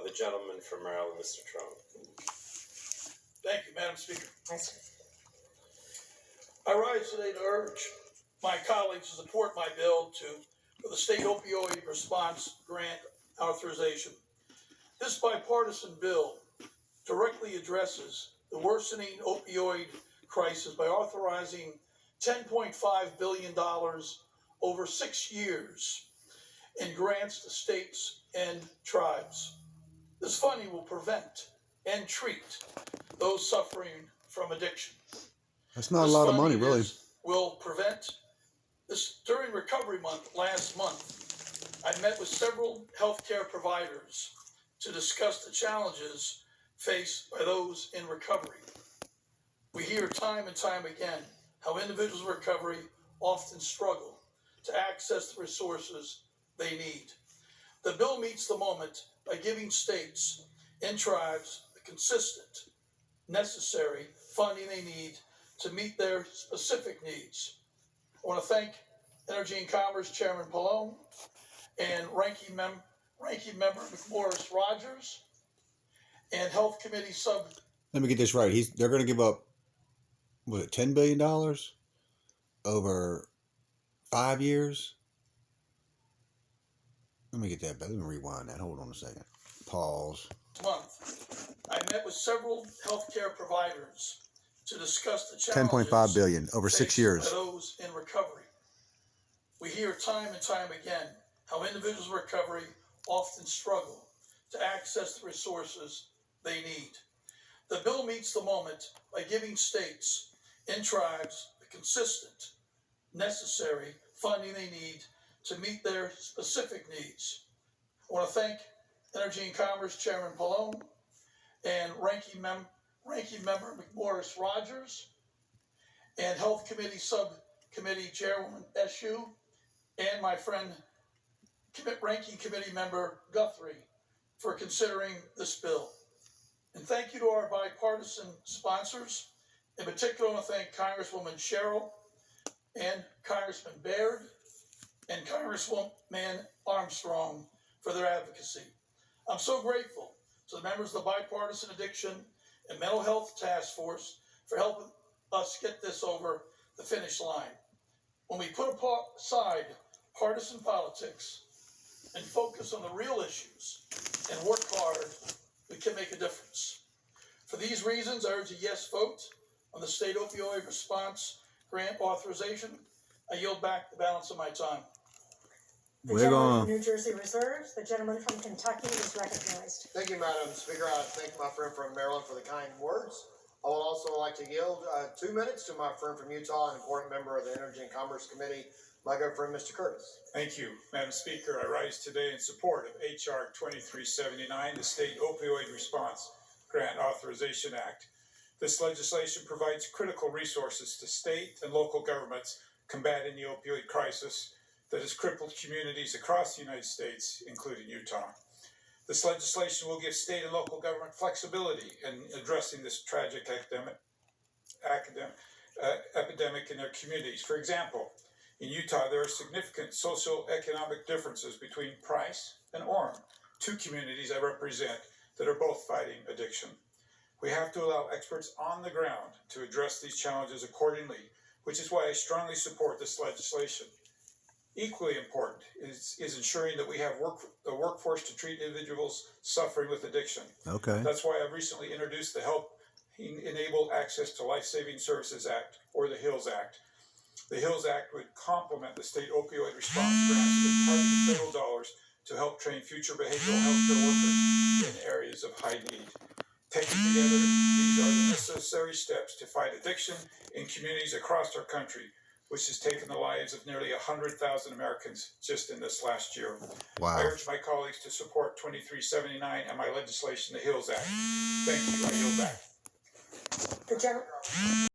The gentleman from Maryland, Mr. Trone. Thank you, Madam Speaker. Yes. I rise today to urge my colleagues to support my bill for the state opioid response grant authorization. This bipartisan bill directly addresses the worsening opioid crisis by authorizing $10.5 billion over 6 years in grants to states and tribes. This funding will prevent and treat those suffering from addiction. That's not a lot of money, really. Will prevent this. During Recovery Month last month, I met with several healthcare providers to discuss the challenges faced by those in recovery. We hear time and time again how individuals in recovery often struggle to access the resources they need. The bill meets the moment by giving states and tribes the consistent, necessary funding they need to meet their specific needs. I want to thank Energy and Commerce Chairman Pallone and Ranking Member McMorris Rogers and Health Committee Let me get this right. They're going to give up, was it $10 billion over 5 years? Let me get that back. Let me rewind that. Hold on a second. Pause. month. I met with several healthcare providers to discuss the challenges $10.5 billion over 6 years. By those in recovery. We hear time and time again how individuals in recovery often struggle to access the resources they need. The bill meets the moment by giving states and tribes the consistent, necessary funding they need to meet their specific needs. I want to thank Energy and Commerce Chairman Pallone and Ranking Member McMorris Rogers and Health Committee Subcommittee Chairwoman Eshoo and my friend Ranking Committee Member Guthrie for considering this bill. And thank you to our bipartisan sponsors. In particular, I want to thank Congresswoman Sherrill and Congressman Baird and Congresswoman Armstrong for their advocacy. I'm so grateful to the members of the Bipartisan Addiction and Mental Health Task Force for helping us get this over the finish line. When we put aside partisan politics and focus on the real issues and work hard, we can make a difference. For these reasons, I urge a yes vote on the state opioid response grant authorization. I yield back the balance of my time. The gentleman from New Jersey reserves. The gentleman from Kentucky is recognized. Thank you, Madam Speaker. I thank my friend from Maryland for the kind words. I would also like to yield 2 minutes to my friend from Utah, an important member of the Energy and Commerce Committee, my good friend, Mr. Curtis. Thank you, Madam Speaker. I rise today in support of H.R. 2379, the State Opioid Response Grant Authorization Act. This legislation provides critical resources to state and local governments combating the opioid crisis that has crippled communities across the United States, including Utah. This legislation will give state and local government flexibility in addressing this tragic epidemic in their communities. For example, in Utah, there are significant socioeconomic differences between Price and Orem, two communities I represent that are both fighting addiction. We have to allow experts on the ground to address these challenges accordingly, which is why I strongly support this legislation. Equally important is ensuring that we have a workforce to treat individuals suffering with addiction. Okay. That's why I've recently introduced the Help Enable Access to Life-Saving Services Act, or the HILS Act. The HILS Act would complement the state opioid response grants with targeted federal dollars to help train future behavioral health care workers in areas of high need. Taken together, these are the necessary steps to fight addiction in communities across our country, which has taken the lives of nearly 100,000 Americans just in this last year. Wow. I urge my colleagues to support 2379 and my legislation, the HILS Act. Thank you. I yield back. The gentleman.